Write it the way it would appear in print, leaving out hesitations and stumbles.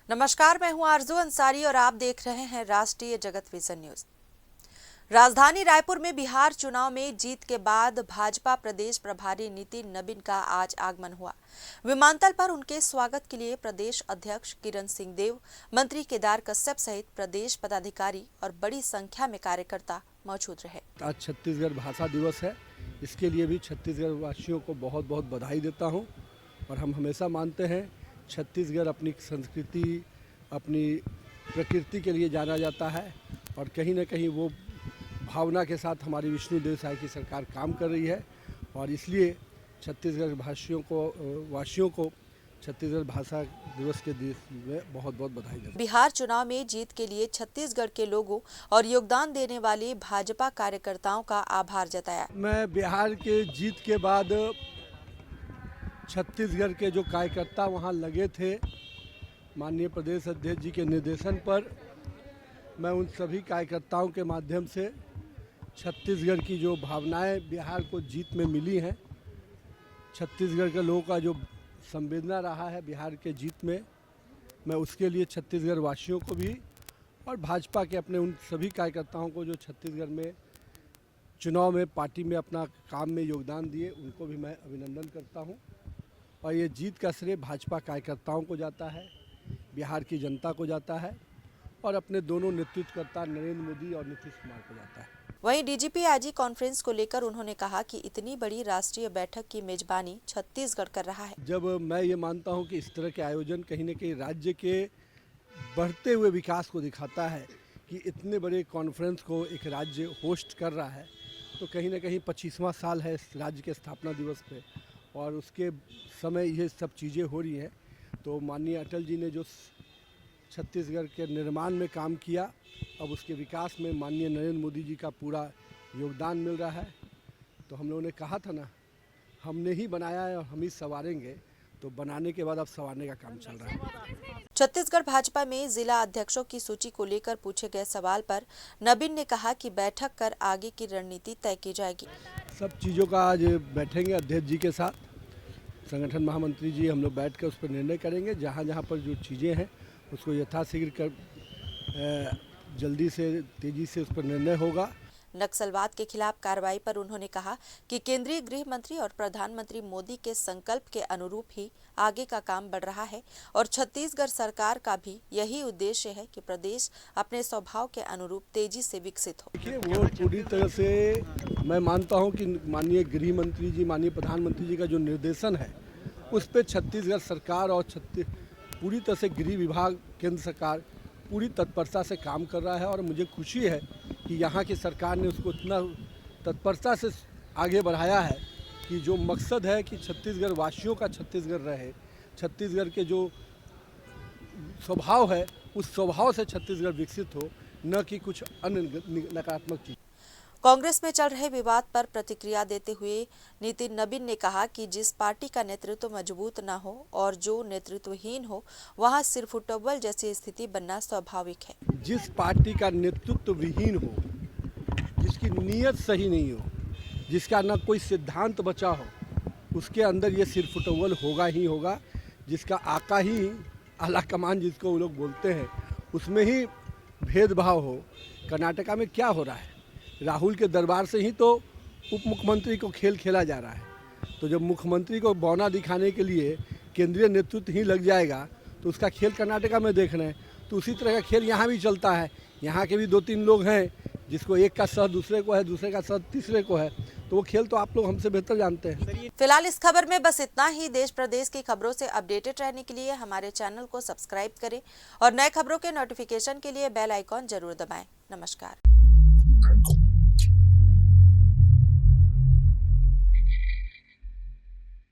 नमस्कार, मैं हूं आरजू अंसारी और आप देख रहे हैं राष्ट्रीय जगत विजन न्यूज। राजधानी रायपुर में बिहार चुनाव में जीत के बाद भाजपा प्रदेश प्रभारी नितिन नबीन का आज आगमन हुआ। विमानतल पर उनके स्वागत के लिए प्रदेश अध्यक्ष किरण सिंह देव, मंत्री केदार कश्यप सहित प्रदेश पदाधिकारी और बड़ी संख्या में कार्यकर्ता मौजूद रहे। आज छत्तीसगढ़ भाषा दिवस है, इसके लिए भी छत्तीसगढ़ वासियों को बहुत बहुत बधाई देता हूँ। और हम हमेशा मानते हैं छत्तीसगढ़ अपनी संस्कृति, अपनी प्रकृति के लिए जाना जाता है और कहीं न कहीं वो भावना के साथ हमारी विष्णुदेव साय की सरकार काम कर रही है और इसलिए छत्तीसगढ़ वासियों को छत्तीसगढ़ भाषा दिवस के दिन में बहुत बहुत बधाई देता हूं। बिहार चुनाव में जीत के लिए छत्तीसगढ़ के लोगों और योगदान देने वाले भाजपा कार्यकर्ताओं का आभार जताया। मैं बिहार के जीत के बाद छत्तीसगढ़ के जो कार्यकर्ता वहां लगे थे, माननीय प्रदेश अध्यक्ष जी के निर्देशन पर मैं उन सभी कार्यकर्ताओं के माध्यम से छत्तीसगढ़ की जो भावनाएं बिहार को जीत में मिली हैं, छत्तीसगढ़ के लोगों का जो संवेदना रहा है बिहार के जीत में, मैं उसके लिए छत्तीसगढ़ वासियों को भी और भाजपा के अपने उन सभी कार्यकर्ताओं को जो छत्तीसगढ़ में चुनाव में पार्टी में अपना काम में योगदान दिए, उनको भी मैं अभिनंदन करता हूं। और ये जीत का श्रेय भाजपा कार्यकर्ताओं को जाता है, बिहार की जनता को जाता है और अपने दोनों नेतृत्वकर्ता नरेंद्र मोदी और नीतीश कुमार को जाता है। वहीं डीजीपी आईजी कॉन्फ्रेंस को लेकर उन्होंने कहा कि इतनी बड़ी राष्ट्रीय बैठक की मेजबानी छत्तीसगढ़ कर रहा है। जब मैं ये मानता हूं कि इस तरह के आयोजन कहीं न कहीं राज्य के बढ़ते हुए विकास को दिखाता है कि इतने बड़े कॉन्फ्रेंस को एक राज्य होस्ट कर रहा है, तो कहीं न कहीं 25वां साल है इस राज्य के स्थापना दिवस पे और उसके समय ये सब चीज़ें हो रही हैं। तो माननीय अटल जी ने जो छत्तीसगढ़ के निर्माण में काम किया, अब उसके विकास में माननीय नरेंद्र मोदी जी का पूरा योगदान मिल रहा है। तो हम लोगों ने कहा था ना, हमने ही बनाया है और हम ही संवारेंगे, तो बनाने के बाद अब संवारने का काम चल रहा है। छत्तीसगढ़ भाजपा में जिला अध्यक्षों की सूची को लेकर पूछे गए सवाल पर नबीन ने कहा कि बैठक कर आगे की रणनीति तय की जाएगी। सब चीज़ों का आज बैठेंगे अध्यक्ष जी के साथ, संगठन महामंत्री जी, हम लोग बैठ कर उस पर निर्णय करेंगे। जहाँ जहाँ पर जो चीज़ें हैं उसको यथाशीघ्र जल्दी से तेजी से उस पर निर्णय होगा। नक्सलवाद के खिलाफ कार्रवाई पर उन्होंने कहा कि केंद्रीय गृह मंत्री और प्रधानमंत्री मोदी के संकल्प के अनुरूप ही आगे का काम बढ़ रहा है और छत्तीसगढ़ सरकार का भी यही उद्देश्य है कि प्रदेश अपने स्वभाव के अनुरूप तेजी से विकसित हो। देखिए, वो पूरी तरह से मैं मानता हूं कि माननीय गृह मंत्री जी, माननीय प्रधानमंत्री जी का जो निर्देशन है उस पर छत्तीसगढ़ सरकार और पूरी तरह से गृह विभाग, केंद्र सरकार पूरी तत्परता से काम कर रहा है और मुझे खुशी है कि यहाँ की सरकार ने उसको इतना तत्परता से आगे बढ़ाया है कि जो मकसद है कि छत्तीसगढ़ वासियों का छत्तीसगढ़ रहे, छत्तीसगढ़ के जो स्वभाव है उस स्वभाव से छत्तीसगढ़ विकसित हो, न कि कुछ अन्य नकारात्मक चीज। कांग्रेस में चल रहे विवाद पर प्रतिक्रिया देते हुए नितिन नबीन ने कहा कि जिस पार्टी का नेतृत्व मजबूत न हो और जो नेतृत्वहीन हो, वहां सिरफुटबल जैसी स्थिति बनना स्वाभाविक है। जिस पार्टी का नेतृत्व विहीन हो, जिसकी नीयत सही नहीं हो, जिसका न कोई सिद्धांत बचा हो, उसके अंदर ये सिरफुटबल होगा ही होगा। जिसका आका ही आला कमान जिसको वो लोग बोलते हैं, उसमें ही भेदभाव हो। कर्नाटका में क्या हो रहा है, राहुल के दरबार से ही तो उप मुख्यमंत्री को खेल खेला जा रहा है। तो जब मुख्यमंत्री को बौना दिखाने के लिए केंद्रीय नेतृत्व ही लग जाएगा तो उसका खेल कर्नाटका में देख रहे हैं, तो उसी तरह का खेल यहाँ भी चलता है। यहाँ के भी 2-3 लोग हैं जिसको एक का सह दूसरे को है, दूसरे का सह तीसरे को है, तो वो खेल तो आप लोग हमसे बेहतर जानते हैं। फिलहाल इस खबर में बस इतना ही। देश प्रदेश की खबरों से अपडेटेड रहने के लिए हमारे चैनल को सब्सक्राइब करें और नए खबरों के नोटिफिकेशन के लिए बेल आइकॉन जरूर दबाएं। नमस्कार।